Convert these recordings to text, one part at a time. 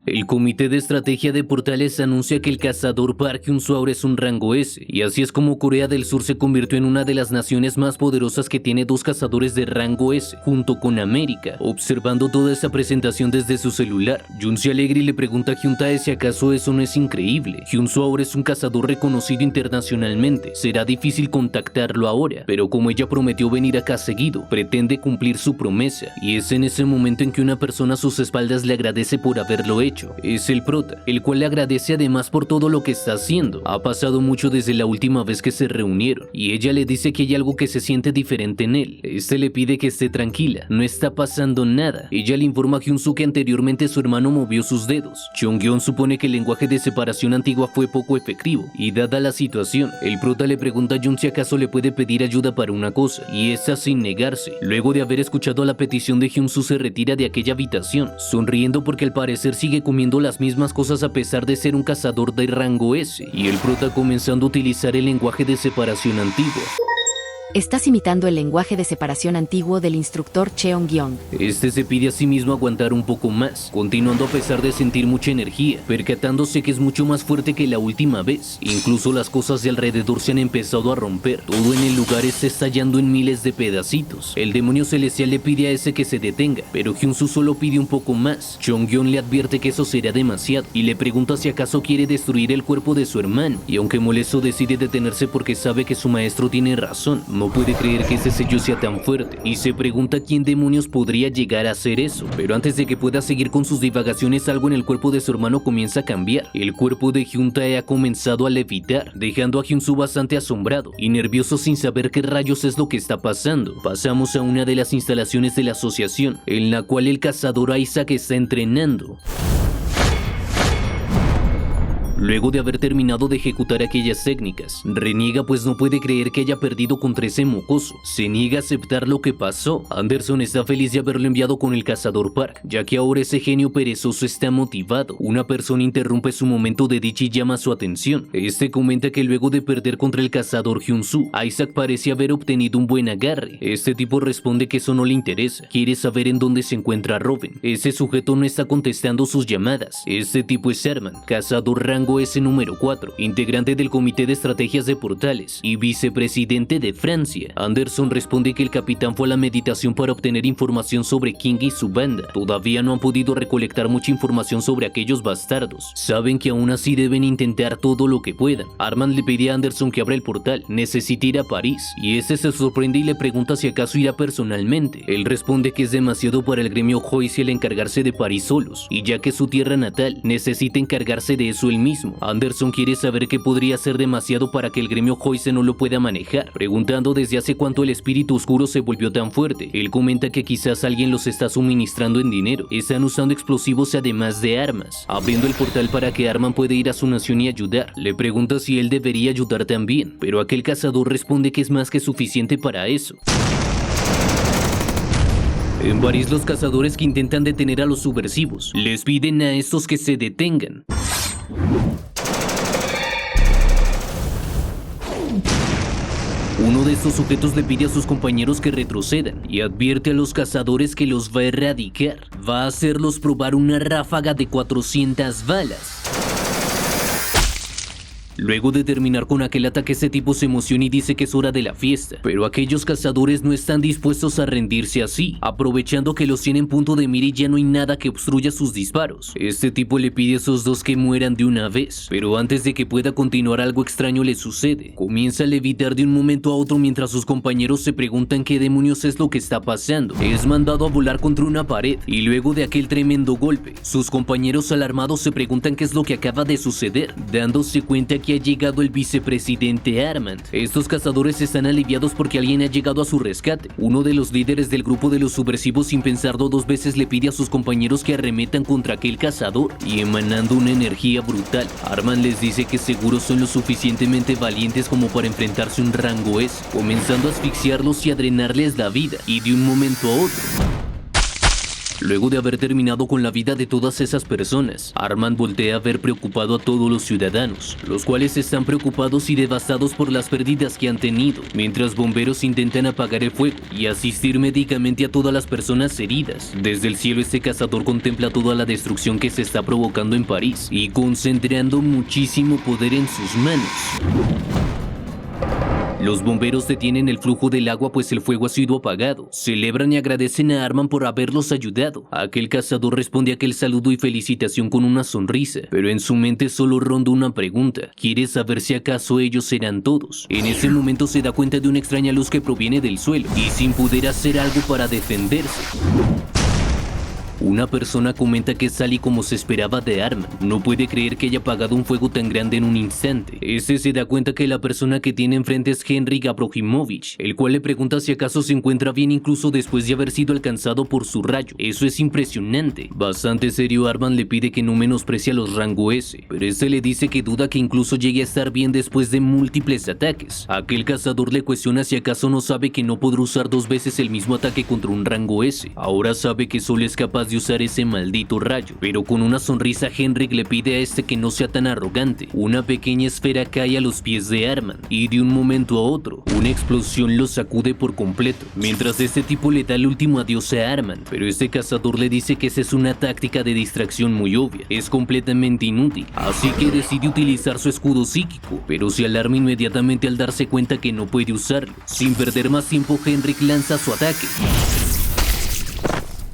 El Comité de Estrategia de Portales anuncia que el cazador Park Hyun-soo ahora es un rango S, y así es como Corea del Sur se convirtió en una de las naciones más poderosas que tiene 2 cazadores de rango S, junto con América. Observando toda esa presentación desde su celular, Jun se alegra y le pregunta a Hyun-tae si acaso eso no es increíble. Hyun-soo ahora es un cazador reconocido internacionalmente, será difícil contactarlo ahora, pero como ella prometió venir acá seguido, pretende cumplir su promesa, y es en ese momento en que una persona a sus espaldas le agradece por haberlo hecho. Es el prota, el cual le agradece además por todo lo que está haciendo. Ha pasado mucho desde la última vez que se reunieron, y ella le dice que hay algo que se siente diferente en él. Este le pide que esté tranquila, no está pasando nada. Ella le informa a Hyun-soo que anteriormente su hermano movió sus dedos. Cheong-yeon supone que el lenguaje de separación antigua fue poco efectivo, y dada la situación, el prota le pregunta a Jun si acaso le puede pedir ayuda para una cosa, y esta sin negarse. Luego de haber escuchado la petición de Hyun-soo se retira de aquella habitación, sonriendo porque al parecer sigue comiendo las mismas cosas a pesar de ser un cazador de rango S, y el prota comenzando a utilizar el lenguaje de separación antiguo. Estás imitando el lenguaje de separación antiguo del instructor Cheong-yeon. Este se pide a sí mismo aguantar un poco más, continuando a pesar de sentir mucha energía, percatándose que es mucho más fuerte que la última vez. Incluso las cosas de alrededor se han empezado a romper, todo en el lugar está estallando en miles de pedacitos. El demonio celestial le pide a ese que se detenga, pero Hyun-soo solo pide un poco más. Cheong-yeon le advierte que eso será demasiado, y le pregunta si acaso quiere destruir el cuerpo de su hermano, y aunque molesto decide detenerse porque sabe que su maestro tiene razón. No puede creer que ese sello sea tan fuerte y se pregunta quién demonios podría llegar a hacer eso. Pero antes de que pueda seguir con sus divagaciones, algo en el cuerpo de su hermano comienza a cambiar. El cuerpo de Hyun-tae ha comenzado a levitar, dejando a Hyun-soo bastante asombrado y nervioso sin saber qué rayos es lo que está pasando. Pasamos a una de las instalaciones de la asociación, en la cual el cazador Isaac está entrenando. Luego de haber terminado de ejecutar aquellas técnicas, reniega pues no puede creer que haya perdido contra ese mocoso. Se niega a aceptar lo que pasó. Anderson está feliz de haberlo enviado con el cazador Park, ya que ahora ese genio perezoso está motivado. Una persona interrumpe su momento de dicha y llama su atención. Este comenta que luego de perder contra el cazador Hyun-soo, Isaac parece haber obtenido un buen agarre. Este tipo responde que eso no le interesa, quiere saber en dónde se encuentra Robin. Ese sujeto no está contestando sus llamadas. Este tipo es Herman, cazador rango S número 4, integrante del Comité de Estrategias de Portales y vicepresidente de Francia. Anderson responde que el capitán fue a la meditación para obtener información sobre King y su banda. Todavía no han podido recolectar mucha información sobre aquellos bastardos. Saben que aún así deben intentar todo lo que puedan. Armand le pide a Anderson que abra el portal, necesita ir a París, y este se sorprende y le pregunta si acaso irá personalmente. Él responde que es demasiado para el gremio Joyce el encargarse de París solos, y ya que es su tierra natal, necesita encargarse de eso él mismo. Anderson quiere saber qué podría ser demasiado para que el gremio Joyce no lo pueda manejar, preguntando desde hace cuánto el espíritu oscuro se volvió tan fuerte. Él comenta que quizás alguien los está suministrando en dinero, están usando explosivos además de armas, abriendo el portal para que Arman pueda ir a su nación y ayudar. Le pregunta si él debería ayudar también, pero aquel cazador responde que es más que suficiente para eso. En París, los cazadores que intentan detener a los subversivos les piden a estos que se detengan. Uno de estos sujetos le pide a sus compañeros que retrocedan y advierte a los cazadores que los va a erradicar. Va a hacerlos probar una ráfaga de 400 balas. Luego de terminar con aquel ataque, ese tipo se emociona y dice que es hora de la fiesta, pero aquellos cazadores no están dispuestos a rendirse así, aprovechando que los tienen en punto de mira y ya no hay nada que obstruya sus disparos. Este tipo le pide a esos dos que mueran de una vez, pero antes de que pueda continuar algo extraño le sucede. Comienza a levitar de un momento a otro mientras sus compañeros se preguntan qué demonios es lo que está pasando. Es mandado a volar contra una pared y luego de aquel tremendo golpe, sus compañeros alarmados se preguntan qué es lo que acaba de suceder, dándose cuenta que ha llegado el vicepresidente Armand. Estos cazadores están aliviados porque alguien ha llegado a su rescate. Uno de los líderes del grupo de los subversivos, sin pensarlo dos veces, le pide a sus compañeros que arremetan contra aquel cazador, y emanando una energía brutal, Armand les dice que seguros son lo suficientemente valientes como para enfrentarse a un rango S, comenzando a asfixiarlos y a drenarles la vida, y de un momento a otro Luego de haber terminado con la vida de todas esas personas, Armand voltea a ver preocupado a todos los ciudadanos, los cuales están preocupados y devastados por las pérdidas que han tenido, mientras bomberos intentan apagar el fuego y asistir médicamente a todas las personas heridas. Desde el cielo este cazador contempla toda la destrucción que se está provocando en París y concentrando muchísimo poder en sus manos. Los bomberos detienen el flujo del agua pues el fuego ha sido apagado. Celebran y agradecen a Armand por haberlos ayudado. Aquel cazador responde a aquel saludo y felicitación con una sonrisa, pero en su mente solo ronda una pregunta. Quiere saber si acaso ellos serán todos. En ese momento se da cuenta de una extraña luz que proviene del suelo y sin poder hacer algo para defenderse. Una persona comenta que es tal y como se esperaba de Armand. No puede creer que haya apagado un fuego tan grande en un instante. Este se da cuenta que la persona que tiene enfrente es Henryk Abrojimovic, el cual le pregunta si acaso se encuentra bien incluso después de haber sido alcanzado por su rayo. Eso es impresionante. Bastante serio, Armand le pide que no menosprecie a los rango S, pero este le dice que duda que incluso llegue a estar bien después de múltiples ataques. Aquel cazador le cuestiona si acaso no sabe que no podrá usar dos veces el mismo ataque contra un rango S. Ahora sabe que solo es capaz de usar ese maldito rayo, pero con una sonrisa Henryk le pide a este que no sea tan arrogante. Una pequeña esfera cae a los pies de Armand y de un momento a otro, una explosión lo sacude por completo, mientras este tipo le da el último adiós a Armand, pero este cazador le dice que esa es una táctica de distracción muy obvia, es completamente inútil, así que decide utilizar su escudo psíquico, pero se alarma inmediatamente al darse cuenta que no puede usarlo. Sin perder más tiempo, Henryk lanza su ataque.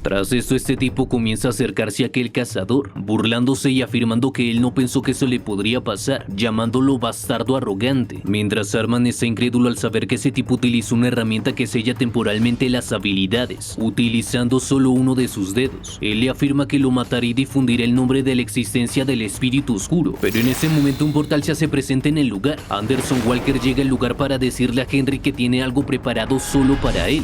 Tras esto, este tipo comienza a acercarse a aquel cazador, burlándose y afirmando que él no pensó que eso le podría pasar, llamándolo bastardo arrogante, mientras Armand está incrédulo al saber que ese tipo utilizó una herramienta que sella temporalmente las habilidades, utilizando solo uno de sus dedos. Él le afirma que lo matará y difundirá el nombre de la existencia del espíritu oscuro, pero en ese momento un portal se hace presente en el lugar. Anderson Walker llega al lugar para decirle a Henry que tiene algo preparado solo para él.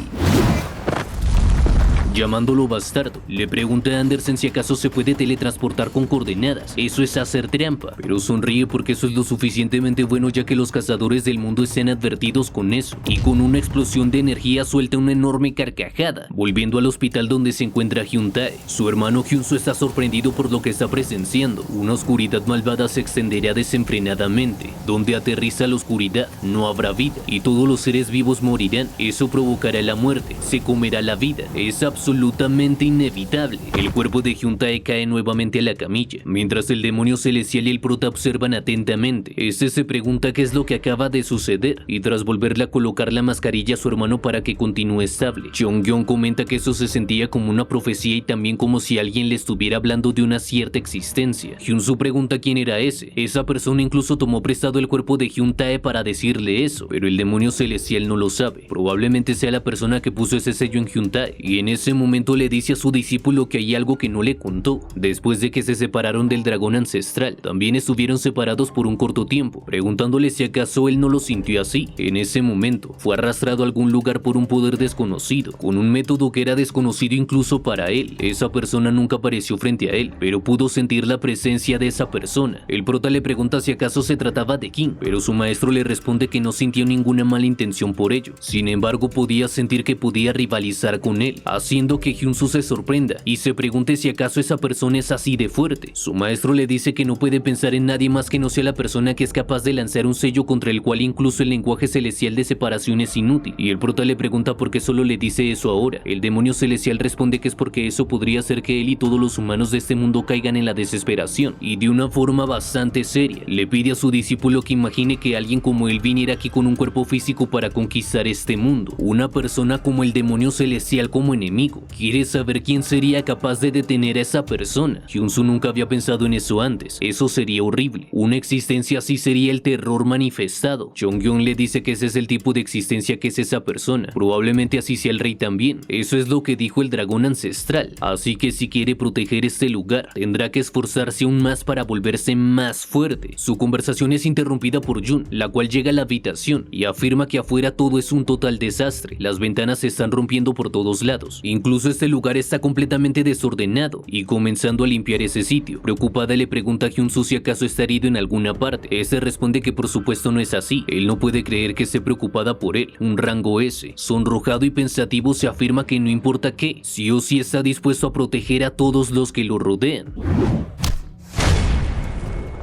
Llamándolo bastardo, le pregunta a Anderson si acaso se puede teletransportar con coordenadas. Eso es hacer trampa, pero sonríe porque eso es lo suficientemente bueno ya que los cazadores del mundo están advertidos con eso, y con una explosión de energía suelta una enorme carcajada, volviendo al hospital donde se encuentra Hyun-tae. Su hermano Hyun-soo está sorprendido por lo que está presenciando. Una oscuridad malvada se extenderá desenfrenadamente. Donde aterriza la oscuridad, no habrá vida, y todos los seres vivos morirán. Eso provocará la muerte, se comerá la vida. Es absolutamente inevitable. El cuerpo de Hyun-tae cae nuevamente a la camilla, mientras el demonio celestial y el prota observan atentamente. Este se pregunta qué es lo que acaba de suceder, y tras volverle a colocar la mascarilla a su hermano para que continúe estable, Jong-yeon comenta que eso se sentía como una profecía y también como si alguien le estuviera hablando de una cierta existencia. Hyun-soo pregunta quién era ese. Esa persona incluso tomó prestado el cuerpo de Hyun-tae para decirle eso, pero el demonio celestial no lo sabe. Probablemente sea la persona que puso ese sello en Hyun-tae, y en ese momento le dice a su discípulo que hay algo que no le contó. Después de que se separaron del dragón ancestral, también estuvieron separados por un corto tiempo, preguntándole si acaso él no lo sintió así. En ese momento, fue arrastrado a algún lugar por un poder desconocido, con un método que era desconocido incluso para él. Esa persona nunca apareció frente a él, pero pudo sentir la presencia de esa persona. El prota le pregunta si acaso se trataba de King, pero su maestro le responde que no sintió ninguna mala intención por ello. Sin embargo, podía sentir que podía rivalizar con él, haciendo que Hyun-soo se sorprenda y se pregunte si acaso esa persona es así de fuerte. Su maestro le dice que no puede pensar en nadie más que no sea la persona que es capaz de lanzar un sello contra el cual incluso el lenguaje celestial de separación es inútil, y el prota le pregunta por qué solo le dice eso ahora. El demonio celestial responde que es porque eso podría hacer que él y todos los humanos de este mundo caigan en la desesperación, y de una forma bastante seria le pide a su discípulo que imagine que alguien como él viniera aquí con un cuerpo físico para conquistar este mundo, una persona como el demonio celestial como enemigo. Quiere saber quién sería capaz de detener a esa persona. Hyun-soo nunca había pensado en eso antes. Eso sería horrible. Una existencia así sería el terror manifestado. Jong-yeon le dice que ese es el tipo de existencia que es esa persona. Probablemente así sea el rey también. Eso es lo que dijo el dragón ancestral. Así que si quiere proteger este lugar, tendrá que esforzarse aún más para volverse más fuerte. Su conversación es interrumpida por Jun, la cual llega a la habitación y afirma que afuera todo es un total desastre. Las ventanas se están rompiendo por todos lados. Incluso este lugar está completamente desordenado y comenzando a limpiar ese sitio. Preocupada le pregunta a Hyun-soo si acaso está herido en alguna parte. Este responde que por supuesto no es así. Él no puede creer que esté preocupada por él, un rango S. Sonrojado y pensativo se afirma que no importa qué, sí o sí está dispuesto a proteger a todos los que lo rodean.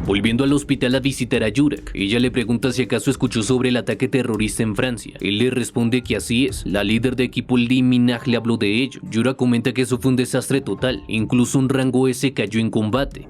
Volviendo al hospital a visitar a Yurak, ella le pregunta si acaso escuchó sobre el ataque terrorista en Francia. Él le responde que así es, la líder de equipo Lee Minaj le habló de ello. Yurak comenta que eso fue un desastre total, incluso un rango S cayó en combate.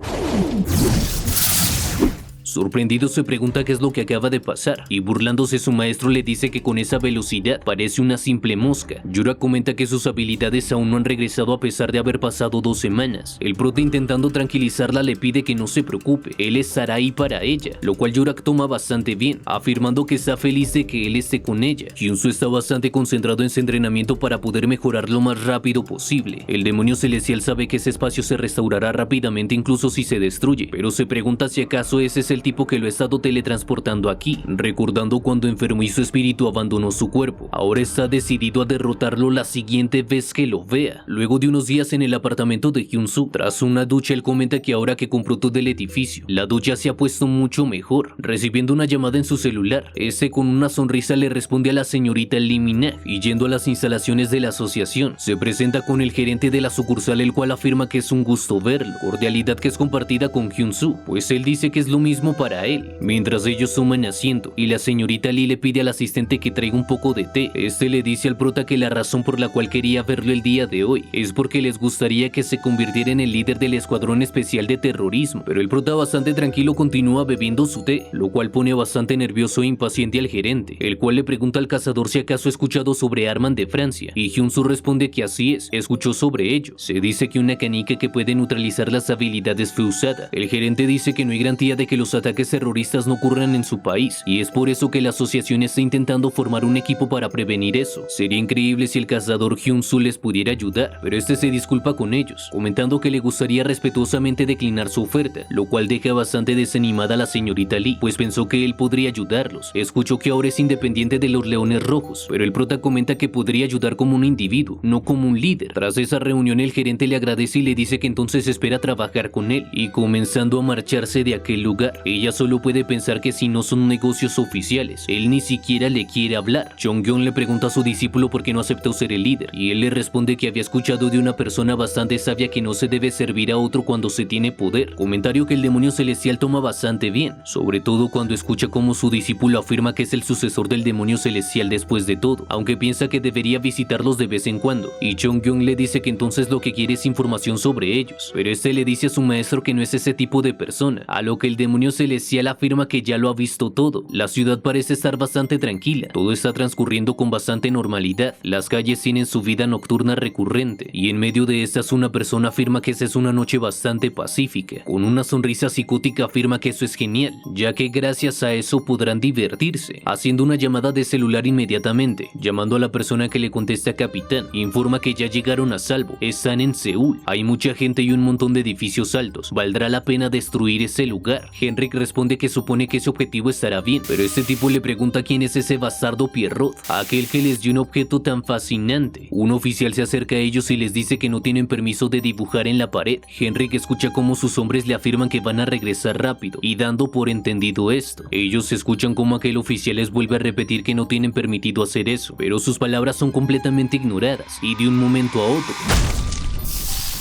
Sorprendido se pregunta qué es lo que acaba de pasar y burlándose su maestro le dice que con esa velocidad parece una simple mosca. Yura comenta que sus habilidades aún no han regresado a pesar de haber pasado 2 semanas. El prota intentando tranquilizarla le pide que no se preocupe, él estará ahí para ella, lo cual Yurak toma bastante bien, afirmando que está feliz de que él esté con ella. Hyun-soo está bastante concentrado en su entrenamiento para poder mejorar lo más rápido posible. El demonio celestial sabe que ese espacio se restaurará rápidamente incluso si se destruye, pero se pregunta si acaso ese es el tipo que lo ha estado teletransportando aquí, recordando cuando enfermó y su espíritu abandonó su cuerpo. Ahora está decidido a derrotarlo la siguiente vez que lo vea. Luego de unos días en el apartamento de Hyun-soo, tras una ducha él comenta que ahora que compró todo el edificio, la ducha se ha puesto mucho mejor. Recibiendo una llamada en su celular, este con una sonrisa le responde a la señorita Lee Minaj y yendo a las instalaciones de la asociación, se presenta con el gerente de la sucursal, el cual afirma que es un gusto verlo, cordialidad que es compartida con Hyun-soo, pues él dice que es lo mismo para él. Mientras ellos toman asiento y la señorita Lee le pide al asistente que traiga un poco de té, este le dice al prota que la razón por la cual quería verlo el día de hoy es porque les gustaría que se convirtiera en el líder del escuadrón especial de terrorismo, pero el prota bastante tranquilo continúa bebiendo su té, lo cual pone bastante nervioso e impaciente al gerente, el cual le pregunta al cazador si acaso ha escuchado sobre Arman de Francia, y Hyun-soo responde que así es, escuchó sobre ello. Se dice que una canica que puede neutralizar las habilidades fue usada. El gerente dice que no hay garantía de que los ataques terroristas no ocurran en su país, y es por eso que la asociación está intentando formar un equipo para prevenir eso. Sería increíble si el cazador Hyun-soo les pudiera ayudar, pero este se disculpa con ellos, comentando que le gustaría respetuosamente declinar su oferta, lo cual deja bastante desanimada a la señorita Lee, pues pensó que él podría ayudarlos. Escuchó que ahora es independiente de los Leones Rojos, pero el prota comenta que podría ayudar como un individuo, no como un líder. Tras esa reunión el gerente le agradece y le dice que entonces espera trabajar con él, y comenzando a marcharse de aquel lugar, ella solo puede pensar que si no son negocios oficiales, él ni siquiera le quiere hablar. Jong-yeon le pregunta a su discípulo por qué no aceptó ser el líder, y él le responde que había escuchado de una persona bastante sabia que no se debe servir a otro cuando se tiene poder, comentario que el demonio celestial toma bastante bien, sobre todo cuando escucha cómo su discípulo afirma que es el sucesor del demonio celestial después de todo, aunque piensa que debería visitarlos de vez en cuando, y Jong-yeon le dice que entonces lo que quiere es información sobre ellos, pero este le dice a su maestro que no es ese tipo de persona, a lo que el demonio celestial afirma que ya lo ha visto todo. La ciudad parece estar bastante tranquila, todo está transcurriendo con bastante normalidad, las calles tienen su vida nocturna recurrente, y en medio de estas una persona afirma que esa es una noche bastante pacífica. Con una sonrisa psicótica afirma que eso es genial, ya que gracias a eso podrán divertirse. Haciendo una llamada de celular inmediatamente, llamando a la persona que le contesta capitán, informa que ya llegaron a salvo, están en Seúl, hay mucha gente y un montón de edificios altos, valdrá la pena destruir ese lugar. Henrik responde que supone que ese objetivo estará bien, pero este tipo le pregunta quién es ese bastardo Pierrot, aquel que les dio un objeto tan fascinante. Un oficial se acerca a ellos y les dice que no tienen permiso de dibujar en la pared. Henrik escucha cómo sus hombres le afirman que van a regresar rápido, y dando por entendido esto, ellos escuchan cómo aquel oficial les vuelve a repetir que no tienen permitido hacer eso, pero sus palabras son completamente ignoradas, y de un momento a otro,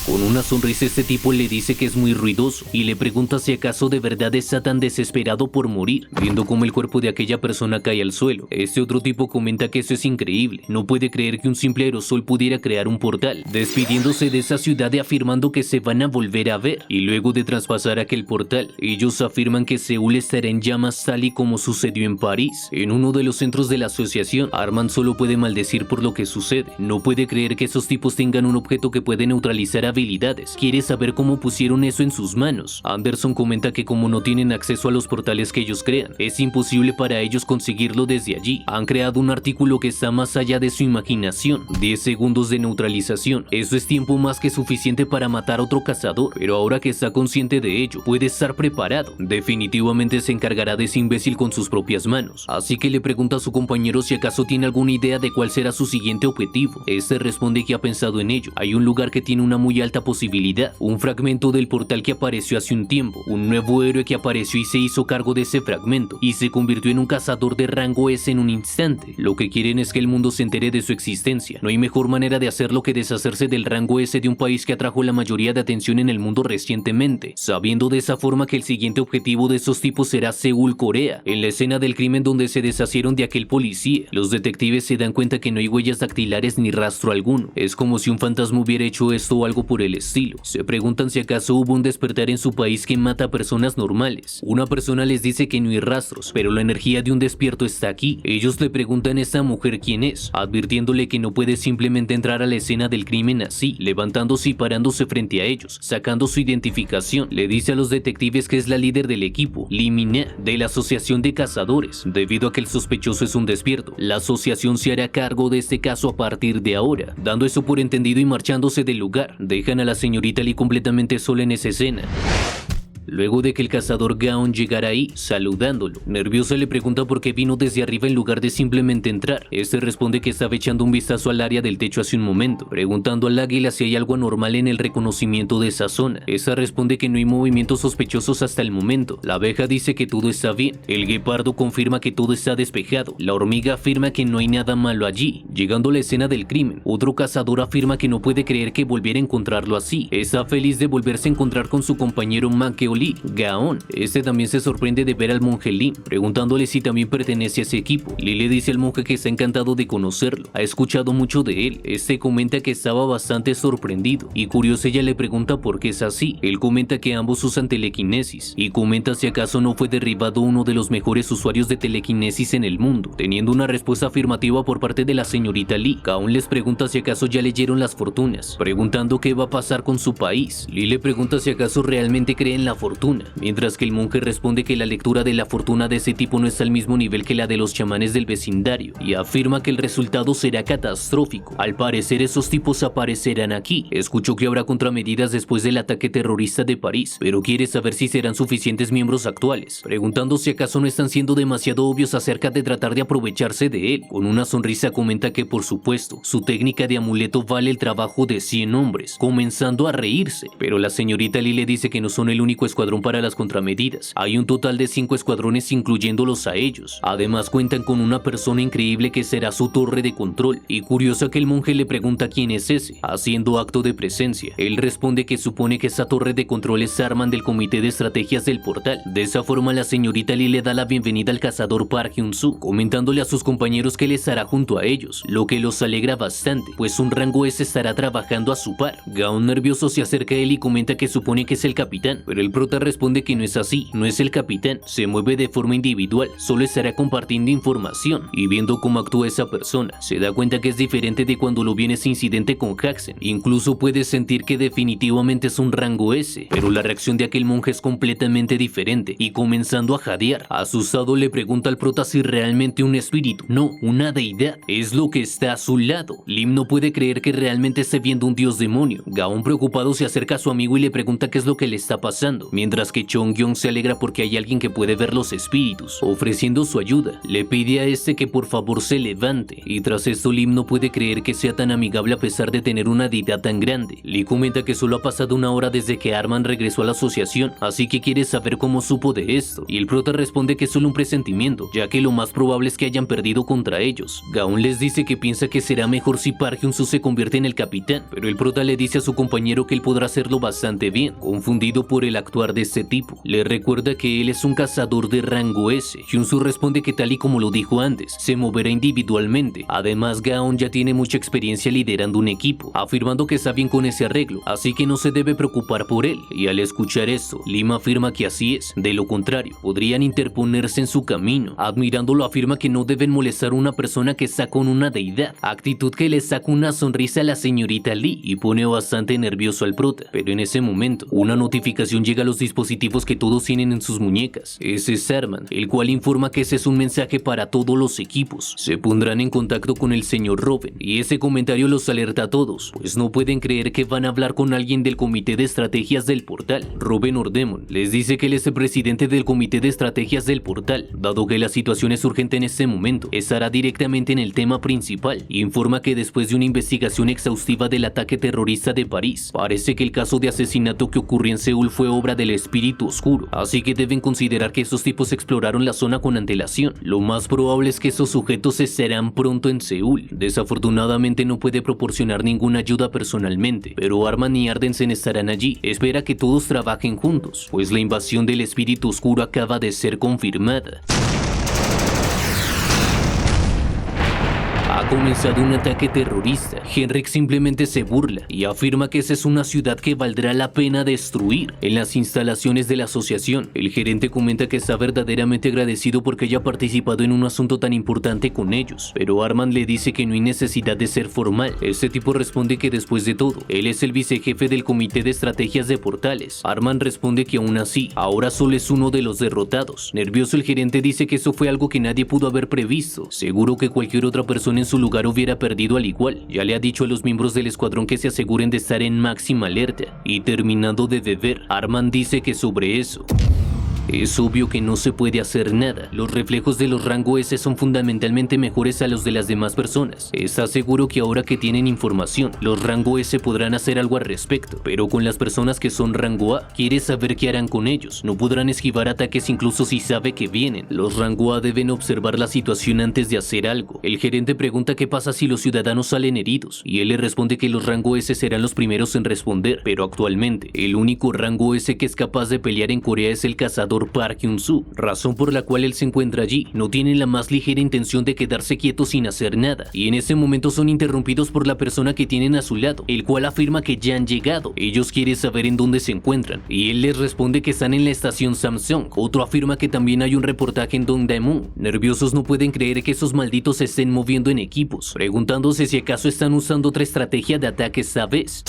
con una sonrisa este tipo le dice que es muy ruidoso y le pregunta si acaso de verdad está tan desesperado por morir. Viendo cómo el cuerpo de aquella persona cae al suelo, este otro tipo comenta que eso es increíble, no puede creer que un simple aerosol pudiera crear un portal, despidiéndose de esa ciudad y afirmando que se van a volver a ver. Y luego de traspasar aquel portal, ellos afirman que Seúl estará en llamas tal y como sucedió en París. En uno de los centros de la asociación, Arman solo puede maldecir por lo que sucede, no puede creer que esos tipos tengan un objeto que puede neutralizar habilidades. Quiere saber cómo pusieron eso en sus manos. Anderson comenta que como no tienen acceso a los portales que ellos crean, es imposible para ellos conseguirlo desde allí. Han creado un artículo que está más allá de su imaginación. 10 segundos de neutralización. Eso es tiempo más que suficiente para matar a otro cazador, pero ahora que está consciente de ello, puede estar preparado. Definitivamente se encargará de ese imbécil con sus propias manos. Así que le pregunta a su compañero si acaso tiene alguna idea de cuál será su siguiente objetivo. Este responde que ha pensado en ello. Hay un lugar que tiene una muy alta posibilidad, un fragmento del portal que apareció hace un tiempo, un nuevo héroe que apareció y se hizo cargo de ese fragmento, y se convirtió en un cazador de rango S en un instante. Lo que quieren es que el mundo se entere de su existencia. No hay mejor manera de hacerlo que deshacerse del rango S de un país que atrajo la mayoría de atención en el mundo recientemente, sabiendo de esa forma que el siguiente objetivo de esos tipos será Seúl, Corea. En la escena del crimen donde se deshacieron de aquel policía, los detectives se dan cuenta que no hay huellas dactilares ni rastro alguno. Es como si un fantasma hubiera hecho esto o algo por el estilo. Se preguntan si acaso hubo un despertar en su país que mata a personas normales. Una persona les dice que no hay rastros, pero la energía de un despierto está aquí. Ellos le preguntan a esta mujer quién es, advirtiéndole que no puede simplemente entrar a la escena del crimen así, levantándose y parándose frente a ellos, sacando su identificación. Le dice a los detectives que es la líder del equipo, Lee Min-na, de la Asociación de Cazadores. Debido a que el sospechoso es un despierto, la asociación se hará cargo de este caso a partir de ahora. Dando eso por entendido y marchándose del lugar, dejan a la señorita Lee completamente sola en esa escena. Luego de que el cazador Gaon llegara ahí, saludándolo, nerviosa le pregunta por qué vino desde arriba en lugar de simplemente entrar. Este responde que estaba echando un vistazo al área del techo hace un momento, preguntando al águila si hay algo anormal en el reconocimiento de esa zona. Esa responde que no hay movimientos sospechosos hasta el momento. La abeja dice que todo está bien. El guepardo confirma que todo está despejado. La hormiga afirma que no hay nada malo allí. Llegando a la escena del crimen, otro cazador afirma que no puede creer que volviera a encontrarlo así. Está feliz de volverse a encontrar con su compañero Makeo Lee, Gaon. Este también se sorprende de ver al monje Lee, preguntándole si también pertenece a ese equipo. Lee le dice al monje que está encantado de conocerlo, ha escuchado mucho de él. Este comenta que estaba bastante sorprendido y curioso. Ella le pregunta por qué es así. Él comenta que ambos usan telequinesis y comenta si acaso no fue derribado uno de los mejores usuarios de telequinesis en el mundo. Teniendo una respuesta afirmativa por parte de la señorita Lee, Gaon les pregunta si acaso ya leyeron las fortunas, preguntando qué va a pasar con su país. Lee le pregunta si acaso realmente cree en la fortuna, mientras que el monje responde que la lectura de la fortuna de ese tipo no está al mismo nivel que la de los chamanes del vecindario, y afirma que el resultado será catastrófico. Al parecer esos tipos aparecerán aquí. Escuchó que habrá contramedidas después del ataque terrorista de París, pero quiere saber si serán suficientes miembros actuales, preguntando si acaso no están siendo demasiado obvios acerca de tratar de aprovecharse de él. Con una sonrisa comenta que por supuesto, su técnica de amuleto vale el trabajo de 100 hombres, comenzando a reírse, pero la señorita Lee le dice que no son el único escuadrón para las contramedidas. Hay un total de 5 escuadrones incluyéndolos a ellos. Además cuentan con una persona increíble que será su torre de control, y curioso que el monje le pregunta quién es ese, haciendo acto de presencia. Él responde que supone que esa torre de control es Arman del comité de estrategias del portal. De esa forma la señorita Lee le da la bienvenida al cazador Park Hyun-soo, comentándole a sus compañeros que él estará junto a ellos, lo que los alegra bastante, pues un rango S estará trabajando a su par. Gaon nervioso se acerca a él y comenta que supone que es el capitán, pero el prota responde que no es así, no es el capitán, se mueve de forma individual, solo estará compartiendo información, y viendo cómo actúa esa persona, se da cuenta que es diferente de cuando lo vi en ese incidente con Jackson. Incluso puede sentir que definitivamente es un rango S, pero la reacción de aquel monje es completamente diferente, y comenzando a jadear, asustado le pregunta al prota si realmente un espíritu, no, una deidad, es lo que está a su lado. Lim no puede creer que realmente esté viendo un dios demonio. Gaon preocupado se acerca a su amigo y le pregunta qué es lo que le está pasando, mientras que Chong-Yong se alegra porque hay alguien que puede ver los espíritus, ofreciendo su ayuda. Le pide a este que por favor se levante, y tras esto Lim no puede creer que sea tan amigable a pesar de tener una deidad tan grande. Lee comenta que solo ha pasado una hora desde que Arman regresó a la asociación, así que quiere saber cómo supo de esto, y el prota responde que es solo un presentimiento, ya que lo más probable es que hayan perdido contra ellos. Gaon les dice que piensa que será mejor si Park Hyun-soo se convierte en el capitán, pero el prota le dice a su compañero que él podrá hacerlo bastante bien. Confundido por el actuar lugar de este tipo. Le recuerda que él es un cazador de rango S. Hyun-soo responde que tal y como lo dijo antes, se moverá individualmente. Además, Gaon ya tiene mucha experiencia liderando un equipo, afirmando que está bien con ese arreglo, así que no se debe preocupar por él. Y al escuchar esto, Lim afirma que así es, de lo contrario, podrían interponerse en su camino. Admirándolo, afirma que no deben molestar a una persona que está con una deidad, actitud que le saca una sonrisa a la señorita Lee y pone bastante nervioso al prota. Pero en ese momento, una notificación llega a los dispositivos que todos tienen en sus muñecas. Ese es Arman, el cual informa que ese es un mensaje para todos los equipos. Se pondrán en contacto con el señor Robin, y ese comentario los alerta a todos, pues no pueden creer que van a hablar con alguien del comité de estrategias del portal. Robin Ordemon les dice que él es el presidente del comité de estrategias del portal. Dado que la situación es urgente en este momento, estará directamente en el tema principal. Informa que después de una investigación exhaustiva del ataque terrorista de París, parece que el caso de asesinato que ocurrió en Seúl fue obra del espíritu oscuro, así que deben considerar que esos tipos exploraron la zona con antelación. Lo más probable es que esos sujetos estarán pronto en Seúl. Desafortunadamente no puede proporcionar ninguna ayuda personalmente, pero Arman y Ardensen estarán allí. Espera que todos trabajen juntos, pues la invasión del espíritu oscuro acaba de ser confirmada. Ha comenzado un ataque terrorista. Henrik simplemente se burla y afirma que esa es una ciudad que valdrá la pena destruir. En las instalaciones de la asociación, el gerente comenta que está verdaderamente agradecido porque haya participado en un asunto tan importante con ellos, pero Arman le dice que no hay necesidad de ser formal. Este tipo responde que después de todo, él es el vicejefe del comité de estrategias de portales. Arman responde que aún así, ahora solo es uno de los derrotados. Nervioso, el gerente dice que eso fue algo que nadie pudo haber previsto. Seguro que cualquier otra persona en su lugar hubiera perdido al igual. Ya le ha dicho a los miembros del escuadrón que se aseguren de estar en máxima alerta. Y terminando de beber, Arman dice que sobre eso es obvio que no se puede hacer nada. Los reflejos de los rango S son fundamentalmente mejores a los de las demás personas. Está seguro que ahora que tienen información, los rango S podrán hacer algo al respecto. Pero con las personas que son rango A, quiere saber qué harán con ellos. No podrán esquivar ataques incluso si sabe que vienen. Los rango A deben observar la situación antes de hacer algo. El gerente pregunta qué pasa si los ciudadanos salen heridos, y él le responde que los rango S serán los primeros en responder. Pero actualmente, el único rango S que es capaz de pelear en Corea es el cazador Park Hyun-soo, razón por la cual él se encuentra allí. No tienen la más ligera intención de quedarse quietos sin hacer nada, y en ese momento son interrumpidos por la persona que tienen a su lado, el cual afirma que ya han llegado. Ellos quieren saber en dónde se encuentran, y él les responde que están en la estación Samsung. Otro afirma que también hay un reportaje en Dongdaemun. Nerviosos, no pueden creer que esos malditos se estén moviendo en equipos, preguntándose si acaso están usando otra estrategia de ataque esta vez.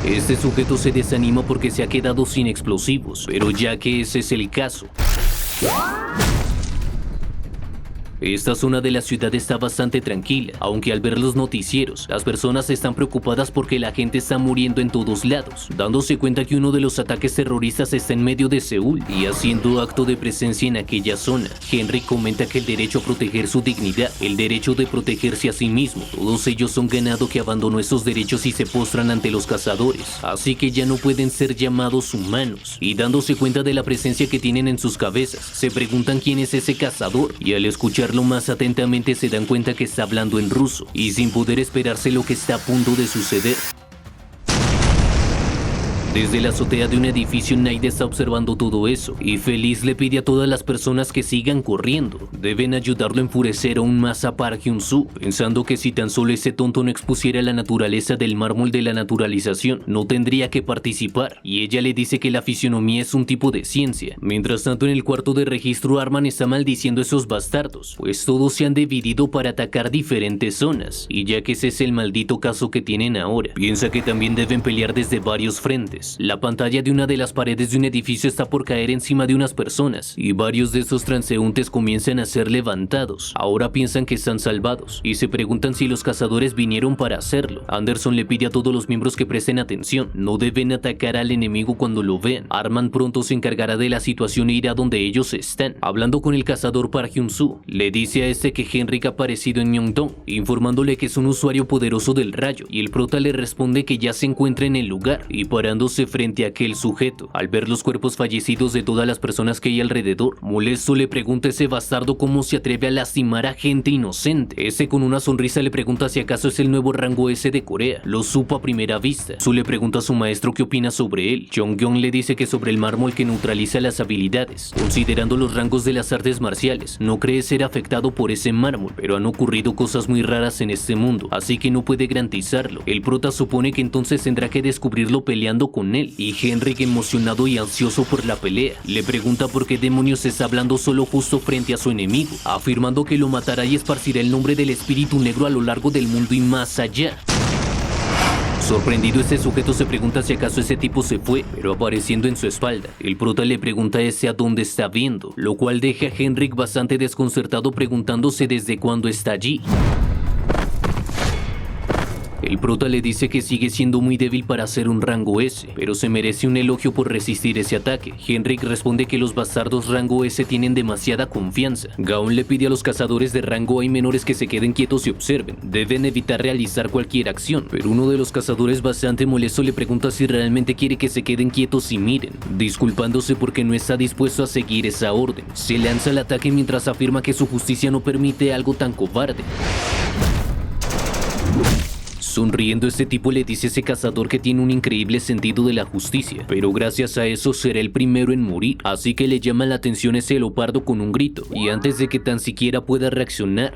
Este sujeto se desanima porque se ha quedado sin explosivos, pero ya que ese es el caso, esta zona de la ciudad está bastante tranquila, aunque al ver los noticieros, las personas están preocupadas porque la gente está muriendo en todos lados, dándose cuenta que uno de los ataques terroristas está en medio de Seúl y haciendo acto de presencia en aquella zona. Henrik comenta que el derecho a proteger su dignidad, el derecho de protegerse a sí mismo, todos ellos son ganado que abandonó esos derechos y se postran ante los cazadores, así que ya no pueden ser llamados humanos. Y dándose cuenta de la presencia que tienen en sus cabezas, se preguntan quién es ese cazador, y al escucharlo más atentamente se dan cuenta que está hablando en ruso, y sin poder esperarse lo que está a punto de suceder. Desde la azotea de un edificio, Naide está observando todo eso, y feliz le pide a todas las personas que sigan corriendo. Deben ayudarlo a enfurecer aún más a Park Hyun-soo, pensando que si tan solo ese tonto no expusiera la naturaleza del mármol de la naturalización, no tendría que participar, y ella le dice que la fisionomía es un tipo de ciencia. Mientras tanto, en el cuarto de registro, Arman está maldiciendo a esos bastardos, pues todos se han dividido para atacar diferentes zonas, y ya que ese es el maldito caso que tienen ahora, piensa que también deben pelear desde varios frentes. La pantalla de una de las paredes de un edificio está por caer encima de unas personas, y varios de esos transeúntes comienzan a ser levantados. Ahora piensan que están salvados, y se preguntan si los cazadores vinieron para hacerlo. Anderson le pide a todos los miembros que presten atención, no deben atacar al enemigo cuando lo vean. Arman pronto se encargará de la situación e irá donde ellos están. Hablando con el cazador Park Hyun-soo, le dice a este que Henrik ha aparecido en Myeongdong, informándole que es un usuario poderoso del rayo, y el prota le responde que ya se encuentra en el lugar, y parándose parándose frente a aquel sujeto. Al ver los cuerpos fallecidos de todas las personas que hay alrededor, molesto le pregunta a ese bastardo cómo se atreve a lastimar a gente inocente. Ese con una sonrisa le pregunta si acaso es el nuevo rango S de Corea. Lo supo a primera vista. Su le pregunta a su maestro qué opina sobre él. Jong-Yeon le dice que sobre el mármol que neutraliza las habilidades. Considerando los rangos de las artes marciales, no cree ser afectado por ese mármol, pero han ocurrido cosas muy raras en este mundo, así que no puede garantizarlo. El prota supone que entonces tendrá que descubrirlo peleando con él, y Henrik, emocionado y ansioso por la pelea, le pregunta por qué demonios está hablando solo justo frente a su enemigo, afirmando que lo matará y esparcirá el nombre del espíritu negro a lo largo del mundo y más allá. Sorprendido, este sujeto se pregunta si acaso ese tipo se fue, pero apareciendo en su espalda, el prota le pregunta a ese a dónde está viendo, lo cual deja a Henrik bastante desconcertado preguntándose desde cuándo está allí. El prota le dice que sigue siendo muy débil para ser un rango S, pero se merece un elogio por resistir ese ataque. Henrik responde que los bastardos rango S tienen demasiada confianza. Gaon le pide a los cazadores de rango A y menores que se queden quietos y observen. Deben evitar realizar cualquier acción, pero uno de los cazadores, bastante molesto, le pregunta si realmente quiere que se queden quietos y miren, disculpándose porque no está dispuesto a seguir esa orden. Se lanza al ataque mientras afirma que su justicia no permite algo tan cobarde. Sonriendo, este tipo le dice a ese cazador que tiene un increíble sentido de la justicia, pero gracias a eso será el primero en morir, así que le llama la atención ese leopardo con un grito, y antes de que tan siquiera pueda reaccionar,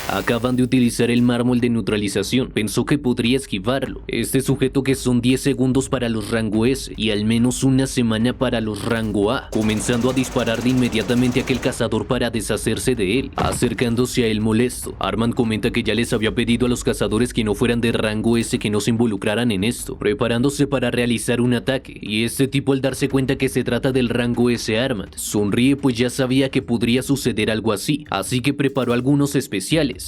acaban de utilizar el mármol de neutralización. Pensó que podría esquivarlo. Este sujeto, que son 10 segundos para los rango S y al menos una semana para los rango A, comenzando a disparar de inmediatamente a aquel cazador para deshacerse de él. Acercándose a él molesto, Armand comenta que ya les había pedido a los cazadores que no fueran de rango S que no se involucraran en esto, preparándose para realizar un ataque, y este tipo, al darse cuenta que se trata del rango S, Armand sonríe, pues ya sabía que podría suceder algo así que preparó algunos especiales.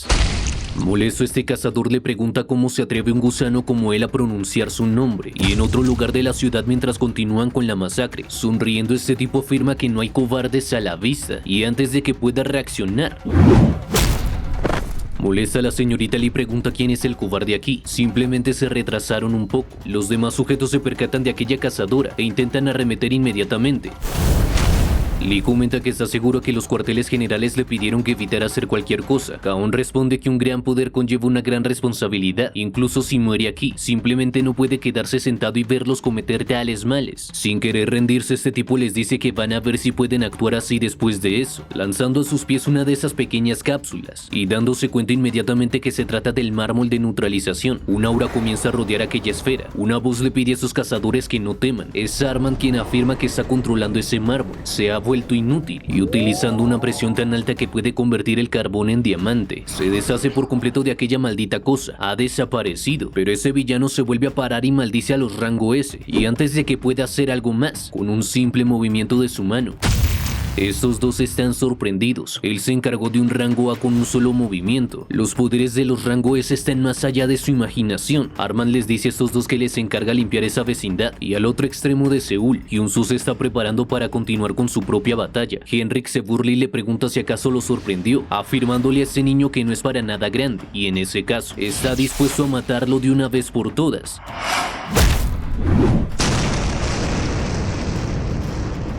Molesto, este cazador le pregunta cómo se atreve un gusano como él a pronunciar su nombre, y en otro lugar de la ciudad, mientras continúan con la masacre, sonriendo, este tipo afirma que no hay cobardes a la vista, y antes de que pueda reaccionar, molesta, la señorita le pregunta quién es el cobarde aquí. Simplemente se retrasaron un poco. Los demás sujetos se percatan de aquella cazadora e intentan arremeter inmediatamente. Lee comenta que está seguro que los cuarteles generales le pidieron que evitara hacer cualquier cosa. Gaon responde que un gran poder conlleva una gran responsabilidad. Incluso si muere aquí, simplemente no puede quedarse sentado y verlos cometer tales males. Sin querer rendirse, este tipo les dice que van a ver si pueden actuar así después de eso, lanzando a sus pies una de esas pequeñas cápsulas, y dándose cuenta inmediatamente que se trata del mármol de neutralización. Un aura comienza a rodear aquella esfera. Una voz le pide a esos cazadores que no teman. Es Armand quien afirma que está controlando ese mármol. Se ha vuelto inútil, y utilizando una presión tan alta que puede convertir el carbón en diamante, se deshace por completo de aquella maldita cosa. Ha desaparecido, pero ese villano se vuelve a parar y maldice a los rango S, y antes de que pueda hacer algo más, con un simple movimiento de su mano, estos dos están sorprendidos. Él se encargó de un rango A con un solo movimiento. Los poderes de los rango S están más allá de su imaginación. Armand les dice a estos dos que les encarga limpiar esa vecindad, y al otro extremo de Seúl, Hyun-soo se está preparando para continuar con su propia batalla. Henrik se burla y le pregunta si acaso lo sorprendió, afirmándole a ese niño que no es para nada grande, y en ese caso, está dispuesto a matarlo de una vez por todas.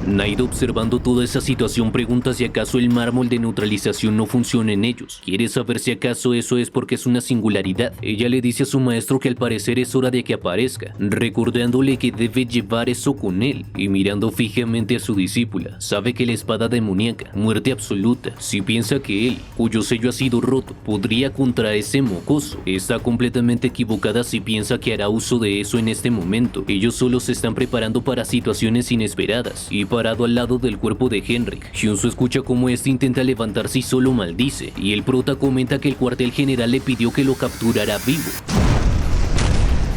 Naida, observando toda esa situación, pregunta si acaso el mármol de neutralización no funciona en ellos. Quiere saber si acaso eso es porque es una singularidad. Ella le dice a su maestro que al parecer es hora de que aparezca, recordándole que debe llevar eso con él, y mirando fijamente a su discípula, sabe que la espada demoníaca, muerte absoluta, si piensa que él, cuyo sello ha sido roto, podría contra ese mocoso, está completamente equivocada si piensa que hará uso de eso en este momento. Ellos solo se están preparando para situaciones inesperadas, y parado al lado del cuerpo de Henrik, Hyun-soo escucha cómo este intenta levantarse y solo maldice, y el prota comenta que el cuartel general le pidió que lo capturara vivo.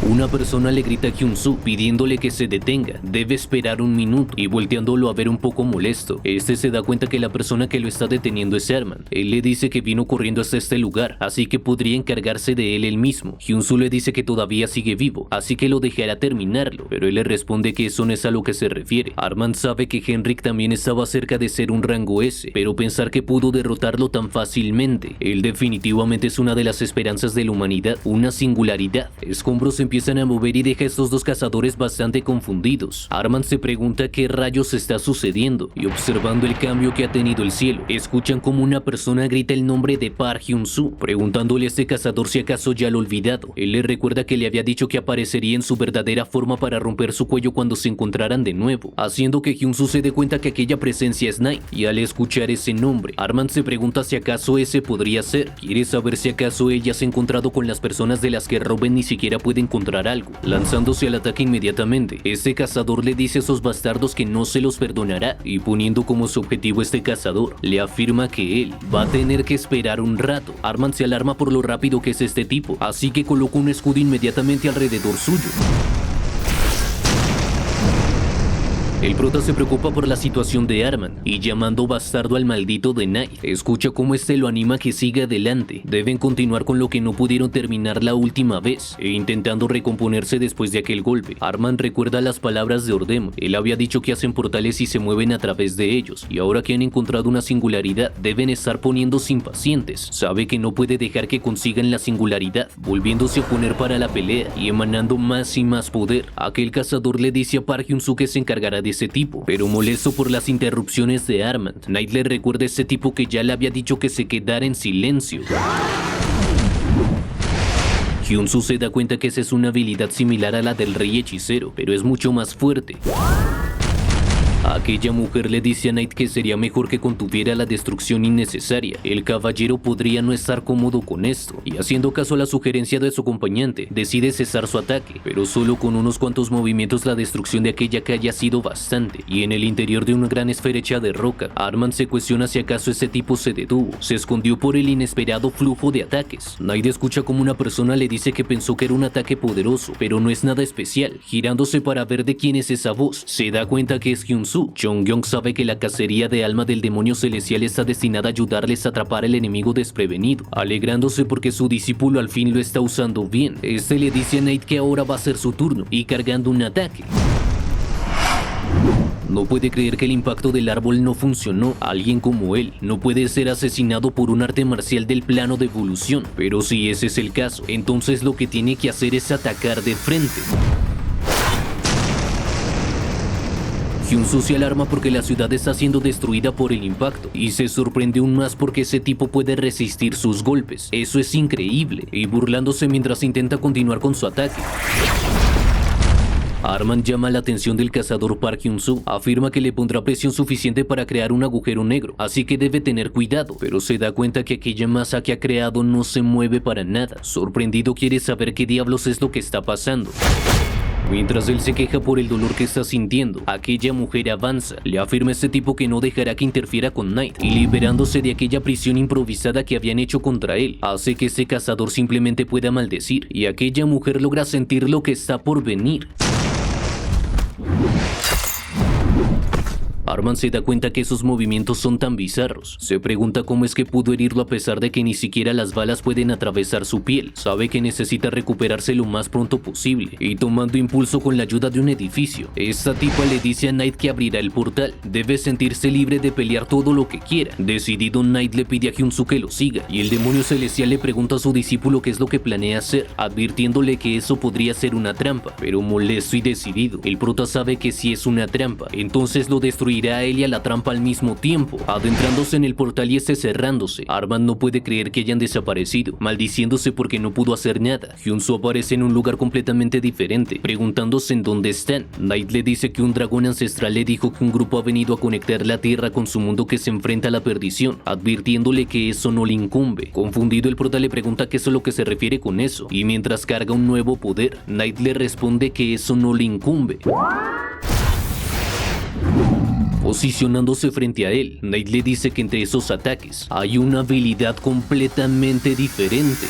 Una persona le grita a Hyun-soo pidiéndole que se detenga, debe esperar un minuto, y volteándolo a ver un poco molesto, este se da cuenta que la persona que lo está deteniendo es Armand. Él le dice que vino corriendo hasta este lugar, así que podría encargarse de él mismo. Hyun-soo le dice que todavía sigue vivo, así que lo dejará terminarlo, pero él le responde que eso no es a lo que se refiere. Armand sabe que Henrik también estaba cerca de ser un rango S, pero pensar que pudo derrotarlo tan fácilmente. Él definitivamente es una de las esperanzas de la humanidad, una singularidad. Escombros empiezan empiezan a mover y deja a estos dos cazadores bastante confundidos. Armand se pregunta qué rayos está sucediendo y observando el cambio que ha tenido el cielo, escuchan como una persona grita el nombre de Park Hyun-soo, preguntándole a este cazador si acaso ya lo ha olvidado. Él le recuerda que le había dicho que aparecería en su verdadera forma para romper su cuello cuando se encontraran de nuevo, haciendo que Hyun-soo se dé cuenta que aquella presencia es Knight, y al escuchar ese nombre, Armand se pregunta si acaso ese podría ser. Quiere saber si acaso ella se ha encontrado con las personas de las que Robin ni siquiera puede encontrar algo, lanzándose al ataque inmediatamente. Este cazador le dice a esos bastardos que no se los perdonará, y poniendo como su objetivo este cazador, le afirma que él va a tener que esperar un rato. Armand se alarma por lo rápido que es este tipo, así que coloca un escudo inmediatamente alrededor suyo. El prota se preocupa por la situación de Armand y llamando bastardo al maldito de Knight, escucha cómo este lo anima a que siga adelante. Deben continuar con lo que no pudieron terminar la última vez e intentando recomponerse después de aquel golpe. Armand recuerda las palabras de Ordemon. Él había dicho que hacen portales y se mueven a través de ellos, y ahora que han encontrado una singularidad deben estar poniéndose impacientes. Sabe que no puede dejar que consigan la singularidad, volviéndose a poner para la pelea y emanando más y más poder. Aquel cazador le dice a Park Hyun-soo que se encargará de ese tipo, pero molesto por las interrupciones de Armand, Knight le recuerda a ese tipo que ya le había dicho que se quedara en silencio. Hyun-soo se da cuenta que esa es una habilidad similar a la del rey hechicero, pero es mucho más fuerte. Aquella mujer le dice a Knight que sería mejor que contuviera la destrucción innecesaria. El caballero podría no estar cómodo con esto, y haciendo caso a la sugerencia de su acompañante, decide cesar su ataque, pero solo con unos cuantos movimientos la destrucción de aquella calle ha sido bastante, y en el interior de una gran esfera hecha de roca, Armand se cuestiona si acaso ese tipo se detuvo, se escondió por el inesperado flujo de ataques. Knight escucha como una persona le dice que pensó que era un ataque poderoso, pero no es nada especial. Girándose para ver de quién es esa voz, se da cuenta que es Hyun-soo. Jong-gyong sabe que la cacería de alma del demonio celestial está destinada a ayudarles a atrapar al enemigo desprevenido, alegrándose porque su discípulo al fin lo está usando bien. Este le dice a Knight que ahora va a ser su turno, y cargando un ataque. No puede creer que el impacto del árbol no funcionó. Alguien como él no puede ser asesinado por un arte marcial del plano de evolución, pero si ese es el caso, entonces lo que tiene que hacer es atacar de frente. Hyun-soo se alarma porque la ciudad está siendo destruida por el impacto y se sorprende aún más porque ese tipo puede resistir sus golpes. Eso es increíble, y burlándose mientras intenta continuar con su ataque. Armand llama la atención del cazador Park Hyun-soo, afirma que le pondrá presión suficiente para crear un agujero negro, así que debe tener cuidado, pero se da cuenta que aquella masa que ha creado no se mueve para nada. Sorprendido quiere saber qué diablos es lo que está pasando. Mientras él se queja por el dolor que está sintiendo, aquella mujer avanza, le afirma a este tipo que no dejará que interfiera con Knight, y liberándose de aquella prisión improvisada que habían hecho contra él, hace que ese cazador simplemente pueda maldecir, y aquella mujer logra sentir lo que está por venir. Armand se da cuenta que esos movimientos son tan bizarros. Se pregunta cómo es que pudo herirlo a pesar de que ni siquiera las balas pueden atravesar su piel. Sabe que necesita recuperarse lo más pronto posible, y tomando impulso con la ayuda de un edificio, esta tipa le dice a Knight que abrirá el portal. Debe sentirse libre de pelear todo lo que quiera. Decidido, Knight le pide a Hyun-soo que lo siga, y el demonio celestial le pregunta a su discípulo qué es lo que planea hacer, advirtiéndole que eso podría ser una trampa. Pero molesto y decidido, el prota sabe que si es una trampa, entonces lo destruirá a él y a la trampa al mismo tiempo, adentrándose en el portal y este cerrándose. Armand no puede creer que hayan desaparecido, maldiciéndose porque no pudo hacer nada. Hyun-soo aparece en un lugar completamente diferente, preguntándose en dónde están. Knight le dice que un dragón ancestral le dijo que un grupo ha venido a conectar la tierra con su mundo que se enfrenta a la perdición, advirtiéndole que eso no le incumbe. Confundido, el prota le pregunta qué es lo que se refiere con eso, y mientras carga un nuevo poder, Knight le responde que eso no le incumbe. Posicionándose frente a él, Knight le dice que entre esos ataques hay una habilidad completamente diferente.